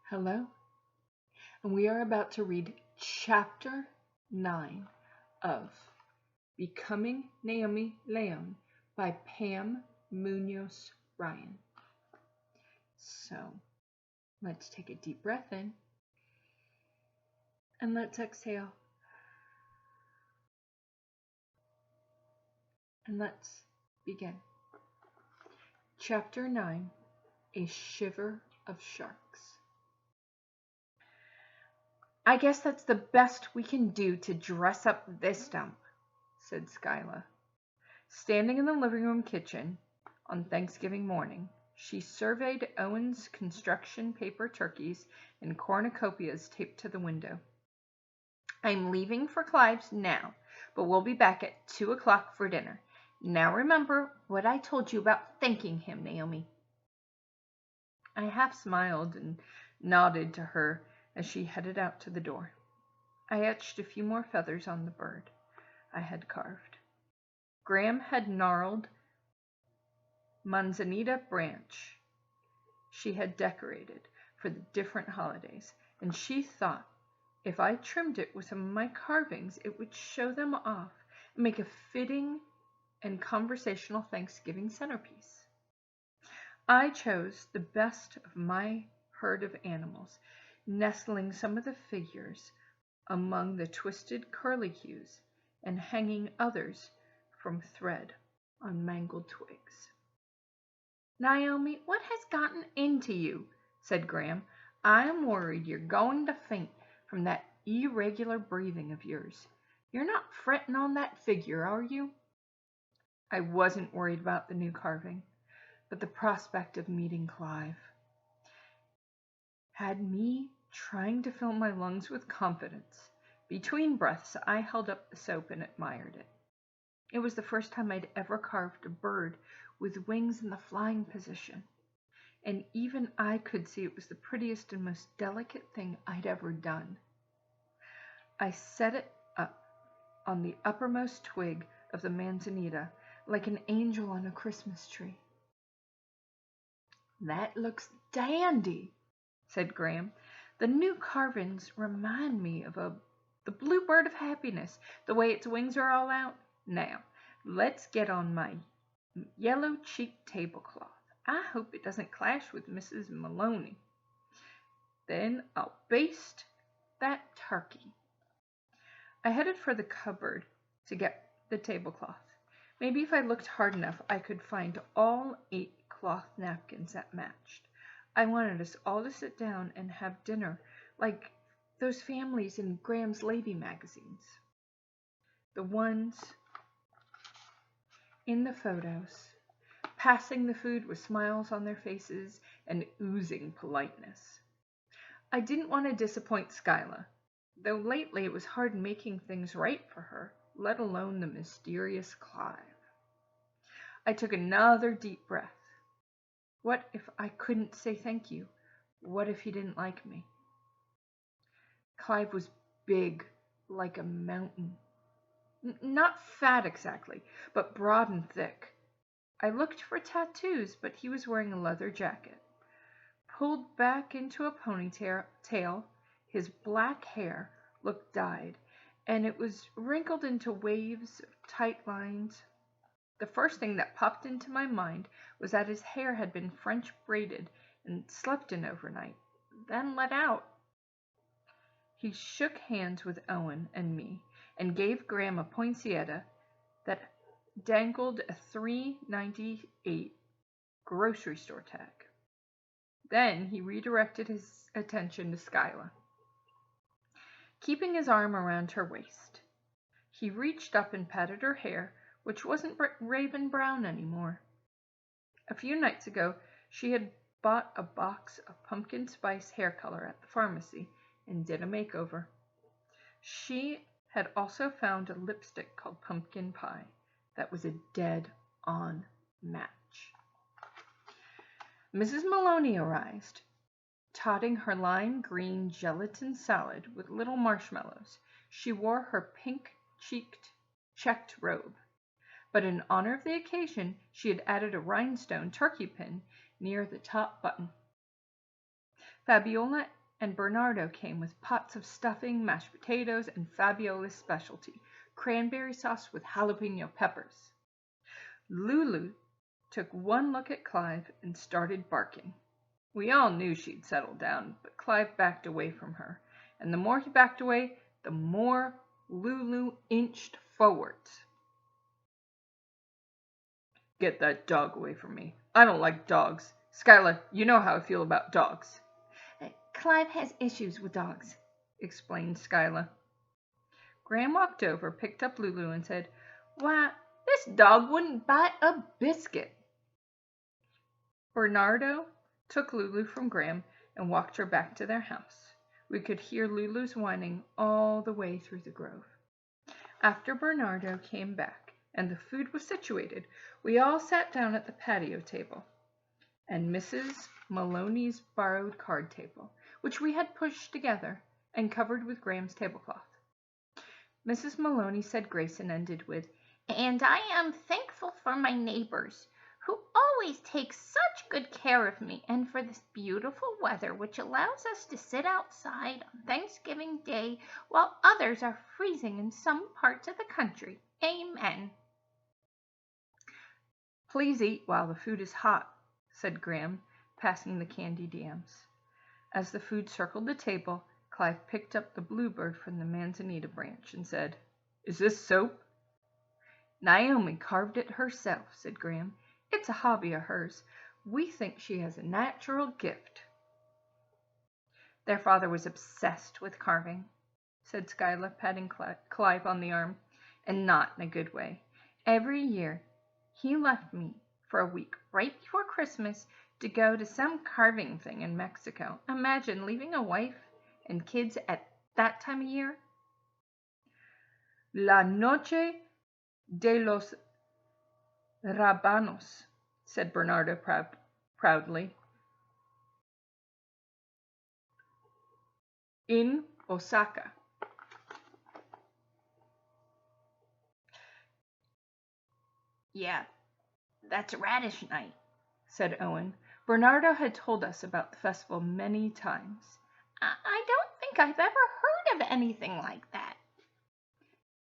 Hello, and we are about to read Chapter 9 of Becoming Naomi Leon by Pam Munoz Ryan. So, let's take a deep breath in, and let's exhale. And let's begin. Chapter 9, A Shiver of Sharks. I guess that's the best we can do to dress up this dump, said Scylla. Standing in the living room kitchen on Thanksgiving morning, she surveyed Owen's construction paper turkeys and cornucopias taped to the window. I'm leaving for Clive's now, but we'll be back at 2 o'clock for dinner. Now remember what I told you about thanking him, Naomi. I half smiled and nodded to her as she headed out to the door. I etched a few more feathers on the bird I had carved. Graham had gnarled manzanita branch she had decorated for the different holidays, and she thought if I trimmed it with some of my carvings, it would show them off and make a fitting and conversational Thanksgiving centerpiece. I chose the best of my herd of animals, nestling some of the figures among the twisted curlicues and hanging others from thread on mangled twigs. Naomi, what has gotten into you? Said Graham. I'm worried you're going to faint from that irregular breathing of yours. You're not fretting on that figure, are you? I wasn't worried about the new carving, but the prospect of meeting Clive had me trying to fill my lungs with confidence. Between breaths, I held up the soap and admired it. It was the first time I'd ever carved a bird with wings in the flying position, and even I could see it was the prettiest and most delicate thing I'd ever done. I set it up on the uppermost twig of the manzanita like an angel on a Christmas tree. That looks dandy, said Graham. The new carvings remind me of the bluebird of happiness, the way its wings are all out. Now, let's get on my yellow cheek tablecloth. I hope it doesn't clash with Mrs. Maloney. Then I'll baste that turkey. I headed for the cupboard to get the tablecloth. Maybe if I looked hard enough, I could find all 8 cloth napkins that matched. I wanted us all to sit down and have dinner like those families in Graham's lady magazines. The ones in the photos, passing the food with smiles on their faces and oozing politeness. I didn't want to disappoint Scylla, though lately it was hard making things right for her, let alone the mysterious Clive. I took another deep breath. What if I couldn't say thank you? What if he didn't like me? Clive was big, like a mountain. Not fat exactly, but broad and thick. I looked for tattoos, but he was wearing a leather jacket. Pulled back into a ponytail, his black hair looked dyed, and it was wrinkled into waves of tight lines. The first thing that popped into my mind was that his hair had been French braided and slept in overnight, then let out. He shook hands with Owen and me and gave Graham a poinsettia that dangled a $3.98 grocery store tag. Then he redirected his attention to Scylla. Keeping his arm around her waist, he reached up and patted her hair, which wasn't raven brown anymore. A few nights ago, she had bought a box of pumpkin spice hair color at the pharmacy and did a makeover. She had also found a lipstick called Pumpkin Pie that was a dead-on match. Mrs. Maloney arrived, toting her lime green gelatin salad with little marshmallows. She wore her pink-cheeked checked robe, but in honor of the occasion, she had added a rhinestone turkey pin near the top button. Fabiola and Bernardo came with pots of stuffing, mashed potatoes, and Fabiola's specialty, cranberry sauce with jalapeno peppers. Lulu took one look at Clive and started barking. We all knew she'd settled down, but Clive backed away from her, and the more he backed away, the more Lulu inched forwards. Get that dog away from me. I don't like dogs. Scylla, you know how I feel about dogs. Clive has issues with dogs, explained Scylla. Graham walked over, picked up Lulu, and said, Why, this dog wouldn't bite a biscuit. Bernardo took Lulu from Graham and walked her back to their house. We could hear Lulu's whining all the way through the grove. After Bernardo came back and the food was situated, we all sat down at the patio table and Mrs. Maloney's borrowed card table, which we had pushed together and covered with Graham's tablecloth. Mrs. Maloney said grace and ended with, And I am thankful for my neighbors, who always take such good care of me, and for this beautiful weather which allows us to sit outside on Thanksgiving Day while others are freezing in some parts of the country. Amen. Please eat while the food is hot, said Graham, passing the candied yams. As the food circled the table, Clive picked up the bluebird from the manzanita branch and said, Is this soap? Naomi carved it herself, said Graham. It's a hobby of hers. We think she has a natural gift. Their father was obsessed with carving, said Scylla, patting Clive on the arm, and not in a good way. Every year, he left me for a week right before Christmas to go to some carving thing in Mexico. Imagine leaving a wife and kids at that time of year. La noche de los Rabanos, said Bernardo proudly. In Osaka. Yeah, that's radish night, said Owen. Bernardo had told us about the festival many times. I don't think I've ever heard of anything like that,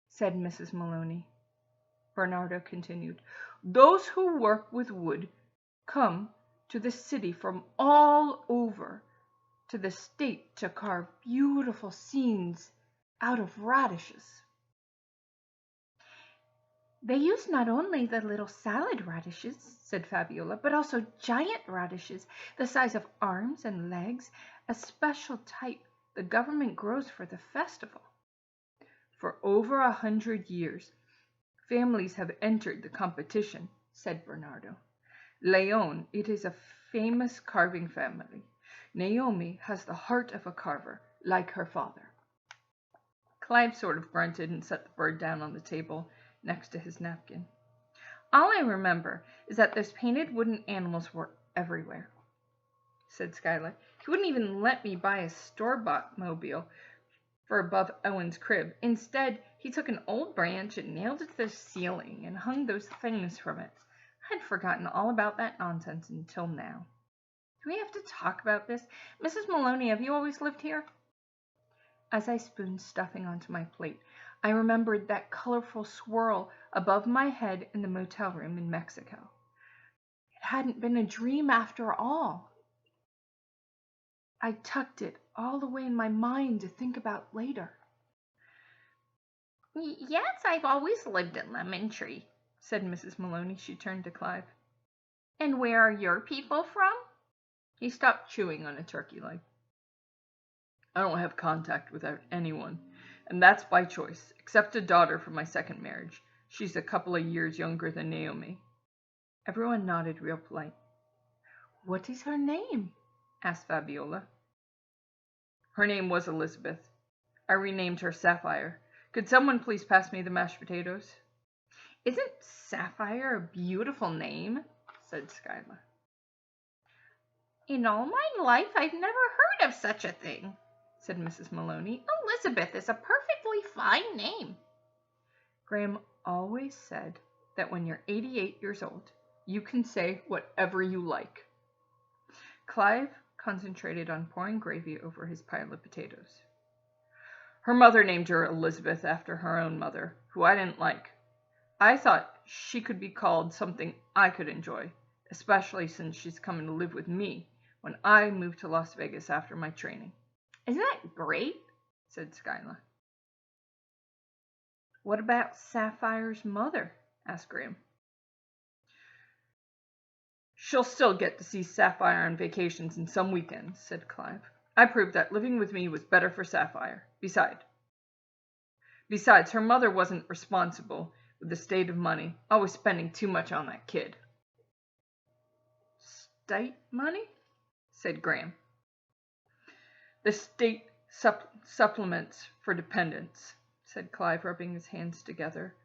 said Mrs. Maloney. Bernardo continued, Those who work with wood come to the city from all over to the state to carve beautiful scenes out of radishes. They use not only the little salad radishes, said Fabiola, but also giant radishes, the size of arms and legs, a special type the government grows for the festival. For over 100 years, families have entered the competition, said Bernardo. Leon, it is a famous carving family. Naomi has the heart of a carver, like her father. Clive sort of grunted and set the bird down on the table next to his napkin. All I remember is that those painted wooden animals were everywhere, said Scylla. He wouldn't even let me buy a store-bought mobile for above Owen's crib. Instead, he took an old branch and nailed it to the ceiling and hung those things from it. I'd forgotten all about that nonsense until now. Do we have to talk about this? Mrs. Maloney, have you always lived here? As I spooned stuffing onto my plate, I remembered that colorful swirl above my head in the motel room in Mexico. It hadn't been a dream after all. I tucked it all away in my mind to think about later. Yes, I've always lived at Lemon Tree, said Mrs. Maloney. She turned to Clive. And where are your people from? He stopped chewing on a turkey leg. I don't have contact with anyone, and that's by choice, except a daughter from my second marriage. She's a couple of years younger than Naomi. Everyone nodded real polite. What is her name? Asked Fabiola. Her name was Elizabeth. I renamed her Sapphire. Could someone please pass me the mashed potatoes? Isn't Sapphire a beautiful name? Said Scylla. In all my life, I've never heard of such a thing, said Mrs. Maloney. Elizabeth is a perfectly fine name. Graham always said that when you're 88 years old, you can say whatever you like. Clive concentrated on pouring gravy over his pile of potatoes. Her mother named her Elizabeth after her own mother, who I didn't like. I thought she could be called something I could enjoy, especially since she's coming to live with me when I moved to Las Vegas after my training. Isn't that great? Said Scylla. What about Sapphire's mother? Asked Graham. She'll still get to see Sapphire on vacations and some weekends, said Clive. I proved that living with me was better for Sapphire. Besides, her mother wasn't responsible with the state of money, always spending too much on that kid. State money? Said Graham. The state supplements for dependents, said Clive, rubbing his hands together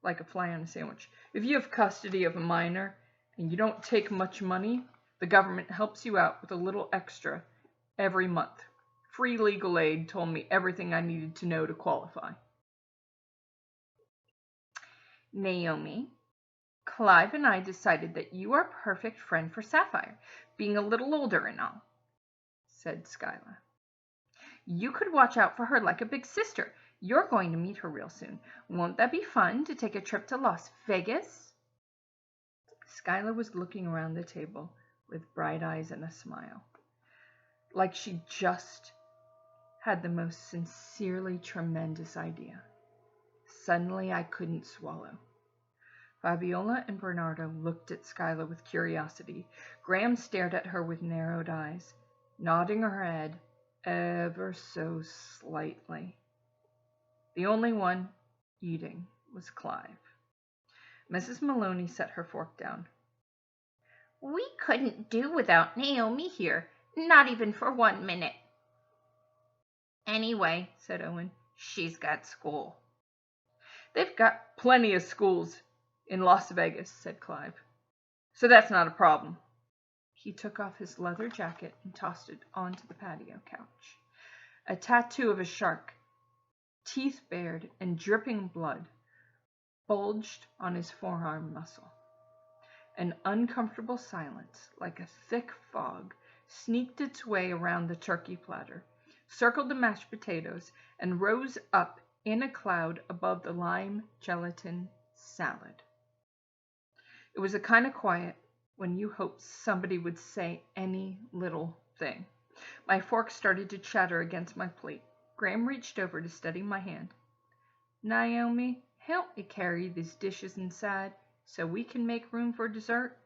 like a fly on a sandwich. If you have custody of a minor and you don't take much money, the government helps you out with a little extra every month. Free legal aid told me everything I needed to know to qualify. Naomi, Clive and I decided that you are a perfect friend for Sapphire, being a little older and all, said Scylla. You could watch out for her like a big sister. You're going to meet her real soon. Won't that be fun to take a trip to Las Vegas? Scylla was looking around the table with bright eyes and a smile, like she just had the most sincerely tremendous idea. Suddenly I couldn't swallow. Fabiola and Bernardo looked at Scylla with curiosity. Graham stared at her with narrowed eyes, nodding her head ever so slightly. The only one eating was Clive. Mrs. Maloney set her fork down. We couldn't do without Naomi here, not even for 1 minute. Anyway, said Owen, she's got school. They've got plenty of schools in Las Vegas, said Clive. So that's not a problem. He took off his leather jacket and tossed it onto the patio couch. A tattoo of a shark, teeth bared and dripping blood, bulged on his forearm muscle. An uncomfortable silence, like a thick fog, sneaked its way around the turkey platter, circled the mashed potatoes, and rose up in a cloud above the lime gelatin salad. It was a kind of quiet when you hoped somebody would say any little thing. My fork started to chatter against my plate. Graham reached over to steady my hand. Naomi, help me carry these dishes inside so we can make room for dessert.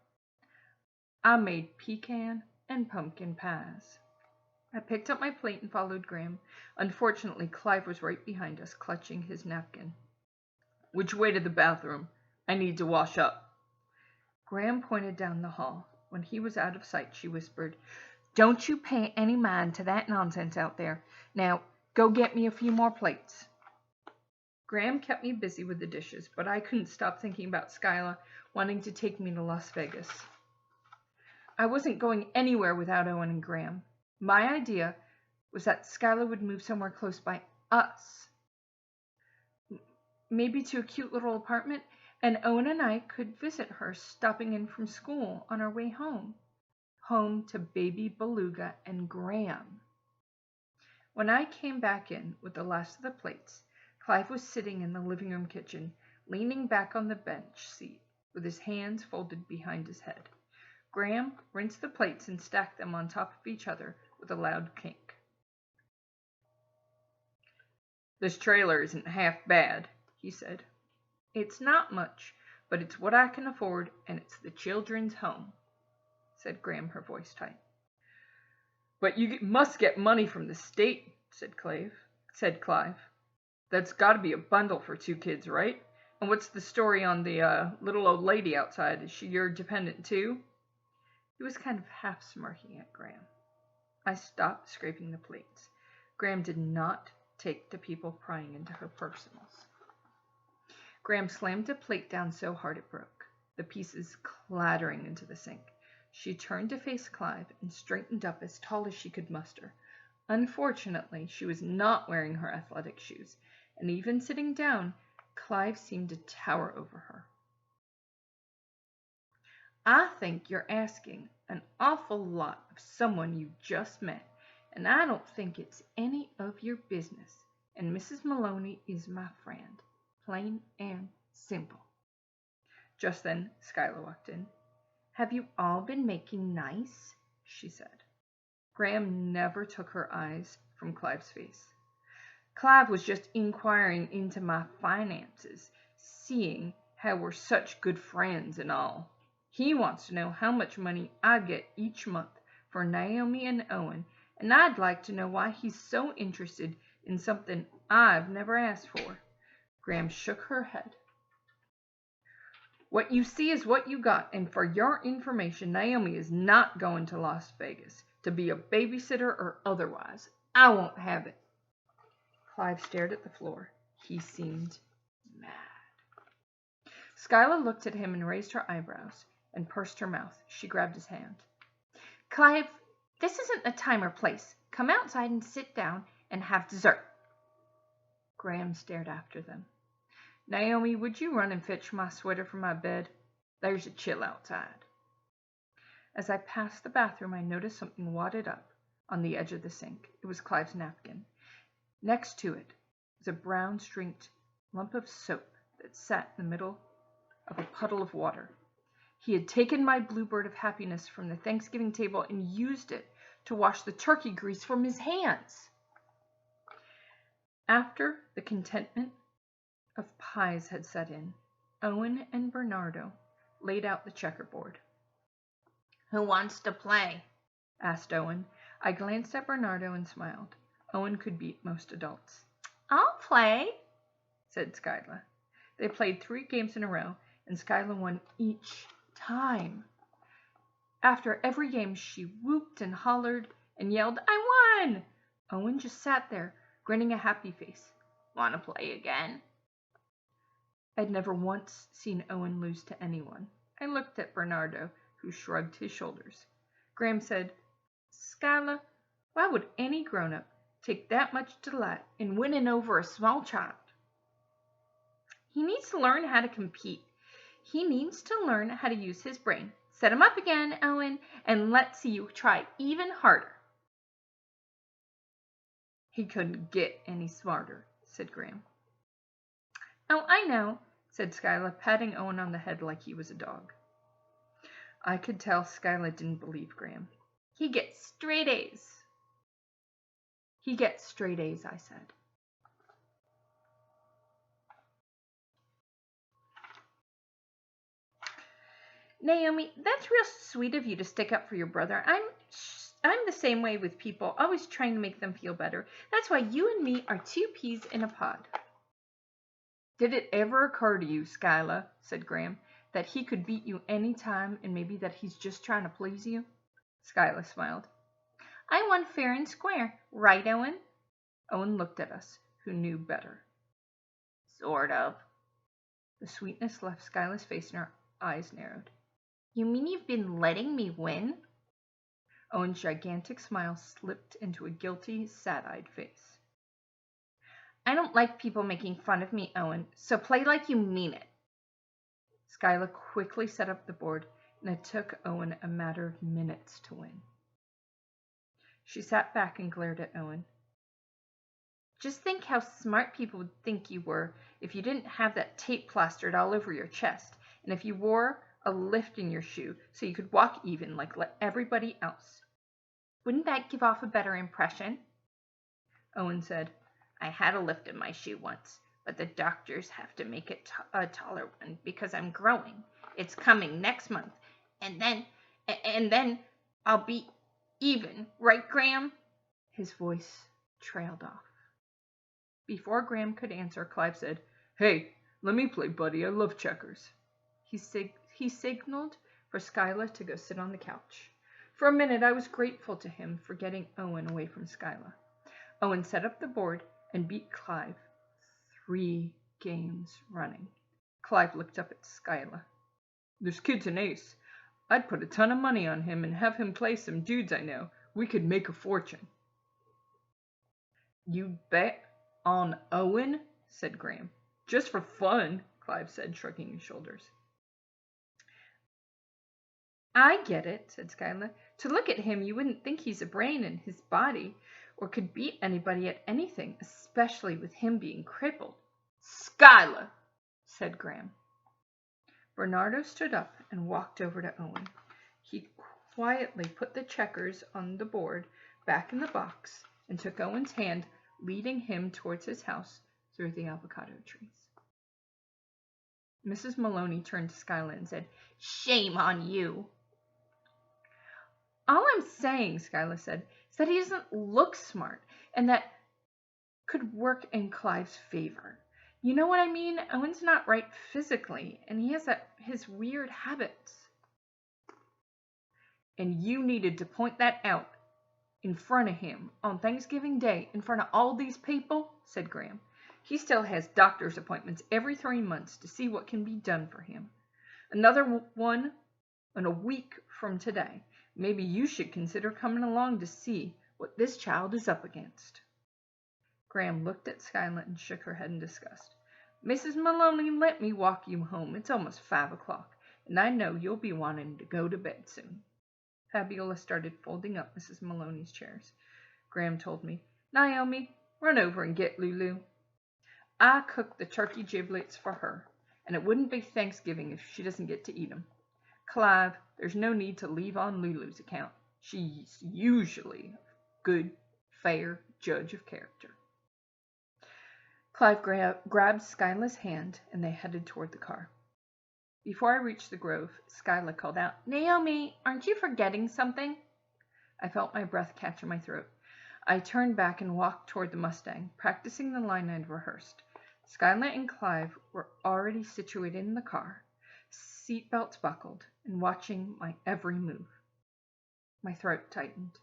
I made pecan and pumpkin pies. I picked up my plate and followed Graham. Unfortunately, Clive was right behind us, clutching his napkin. Which way to the bathroom? I need to wash up. Graham pointed down the hall. When he was out of sight, she whispered, Don't you pay any mind to that nonsense out there. Now, go get me a few more plates. Graham kept me busy with the dishes, but I couldn't stop thinking about Scylla wanting to take me to Las Vegas. I wasn't going anywhere without Owen and Graham. My idea was that Scylla would move somewhere close by us, maybe to a cute little apartment, and Owen and I could visit her, stopping in from school on our way home to baby Beluga and Graham. When I came back in with the last of the plates, Clive was sitting in the living room kitchen, leaning back on the bench seat with his hands folded behind his head. Graham rinsed the plates and stacked them on top of each other with a loud clink. This trailer isn't half bad, he said. It's not much, but it's what I can afford, and it's the children's home, said Graham, her voice tight. But you must get money from the state, said Clive. That's got to be a bundle for 2 kids, right? And what's the story on the little old lady outside? Is she your dependent too? He was kind of half smirking at Graham. I stopped scraping the plates. Graham did not take to people prying into her personals. Graham slammed a plate down so hard it broke, the pieces clattering into the sink. She turned to face Clive and straightened up as tall as she could muster. Unfortunately, she was not wearing her athletic shoes, and even sitting down, Clive seemed to tower over her. I think you're asking an awful lot of someone you just met, and I don't think it's any of your business. And Mrs. Maloney is my friend, plain and simple." Just then, Scylla walked in. "Have you all been making nice?" she said. Graham never took her eyes from Clive's face. "Clive was just inquiring into my finances, seeing how we're such good friends and all. He wants to know how much money I get each month for Naomi and Owen, and I'd like to know why he's so interested in something I've never asked for." Graham shook her head. "What you see is what you got, and for your information, Naomi is not going to Las Vegas to be a babysitter or otherwise. I won't have it." Clive stared at the floor. He seemed mad. Scylla looked at him and raised her eyebrows and pursed her mouth. She grabbed his hand. "Clive, this isn't the time or place. Come outside and sit down and have dessert." Graham stared after them. "Naomi, would you run and fetch my sweater from my bed? There's a chill outside." As I passed the bathroom, I noticed something wadded up on the edge of the sink. It was Clive's napkin. Next to it was a brown streaked lump of soap that sat in the middle of a puddle of water. He had taken my bluebird of happiness from the Thanksgiving table and used it to wash the turkey grease from his hands. After the contentment of pies had set in, Owen and Bernardo laid out the checkerboard. "Who wants to play?" asked Owen. I glanced at Bernardo and smiled. Owen could beat most adults. "I'll play," said Scylla. They played 3 games in a row, and Scylla won each time. After every game, she whooped and hollered and yelled, "I won!" Owen just sat there, grinning a happy face. "Want to play again?" I'd never once seen Owen lose to anyone. I looked at Bernardo, who shrugged his shoulders. Graham said, "Scylla, why would any grown-up take that much delight in winning over a small child?" "He needs to learn how to compete. He needs to learn how to use his brain. Set him up again, Owen, and let's see you try even harder." "He couldn't get any smarter," said Graham. "Oh, I know," said Scylla, patting Owen on the head like he was a dog. I could tell Scylla didn't believe Graham. "He gets straight A's." "He gets straight A's," I said. "Naomi, that's real sweet of you to stick up for your brother. I'm the same way with people, always trying to make them feel better. That's why you and me are 2 peas in a pod." "Did it ever occur to you, Scylla," said Graham, "that he could beat you any time and maybe that he's just trying to please you?" Scylla smiled. "I won fair and square. Right, Owen?" Owen looked at us, who knew better. "Sort of." The sweetness left Scylla's face and her eyes narrowed. "You mean you've been letting me win?" Owen's gigantic smile slipped into a guilty, sad-eyed face. "I don't like people making fun of me, Owen, so play like you mean it." Scylla quickly set up the board, and it took Owen a matter of minutes to win. She sat back and glared at Owen. "Just think how smart people would think you were if you didn't have that tape plastered all over your chest, and if you wore a lift in your shoe so you could walk even like everybody else. Wouldn't that give off a better impression?" Owen said, "I had a lift in my shoe once, but the doctors have to make it a taller one because I'm growing. It's coming next month, and then I'll be even, right, Graham?" His voice trailed off. Before Graham could answer, Clive said, "Hey, let me play, buddy. I love checkers." He signaled for Scylla to go sit on the couch. For a minute, I was grateful to him for getting Owen away from Scylla. Owen set up the board and beat Clive 3 games running. Clive looked up at Scylla. "This kid's an ace. I'd put a ton of money on him and have him play some dudes I know. We could make a fortune." "You bet on Owen?" said Graham. "Just for fun," Clive said, shrugging his shoulders. I get it, said Scylla. To look at him, you wouldn't think he's a brain in his body, or could beat anybody at anything, especially with him being crippled. Scylla, said Graham. Bernardo stood up and walked over to Owen. He quietly put the checkers on the board back in the box and took Owen's hand, leading him towards his house through the avocado trees. Mrs. Maloney turned to Scylla and said, "Shame on you." "All I'm saying," Scylla said, "is that he doesn't look smart, and that could work in Clive's favor. You know what I mean? Owen's not right physically, and he has his weird habits." "And you needed to point that out in front of him on Thanksgiving Day, in front of all these people," said Graham. "He still has doctor's appointments every 3 months to see what can be done for him. Another one in a week from today. Maybe you should consider coming along to see what this child is up against." Graham looked at Scylla and shook her head in disgust. "Mrs. Maloney, let me walk you home. It's almost 5 o'clock, and I know you'll be wanting to go to bed soon." Fabiola started folding up Mrs. Maloney's chairs. Graham told me, "Naomi, run over and get Lulu. I cooked the turkey giblets for her, and it wouldn't be Thanksgiving if she doesn't get to eat 'em. Clive, there's no need to leave on Lulu's account. She's usually a good, fair judge of character." Clive grabbed Scylla's hand, and they headed toward the car. Before I reached the grove, Scylla called out, "Naomi, aren't you forgetting something?" I felt my breath catch in my throat. I turned back and walked toward the Mustang, practicing the line I'd rehearsed. Scylla and Clive were already situated in the car, seatbelts buckled, and watching my every move. My throat tightened,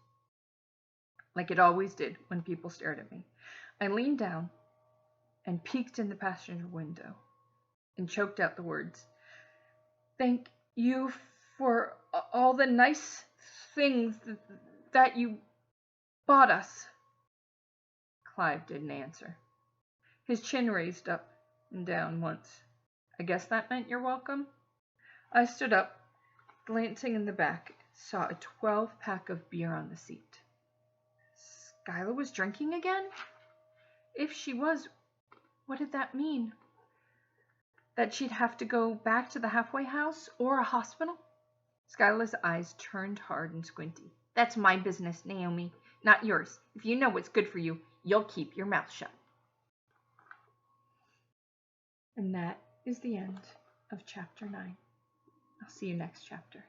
like it always did when people stared at me. I leaned down and peeked in the passenger window and choked out the words, "Thank you for all the nice things that you bought us." Clive didn't answer. His chin raised up and down once. "I guess that meant you're welcome." I stood up, glancing in the back, saw a 12-pack of beer on the seat. Scylla was drinking again? If she was, what did that mean? That she'd have to go back to the halfway house or a hospital? Scylla's eyes turned hard and squinty. "That's my business, Naomi, not yours. If you know what's good for you, you'll keep your mouth shut." And that is the end of chapter 9. I'll see you next chapter.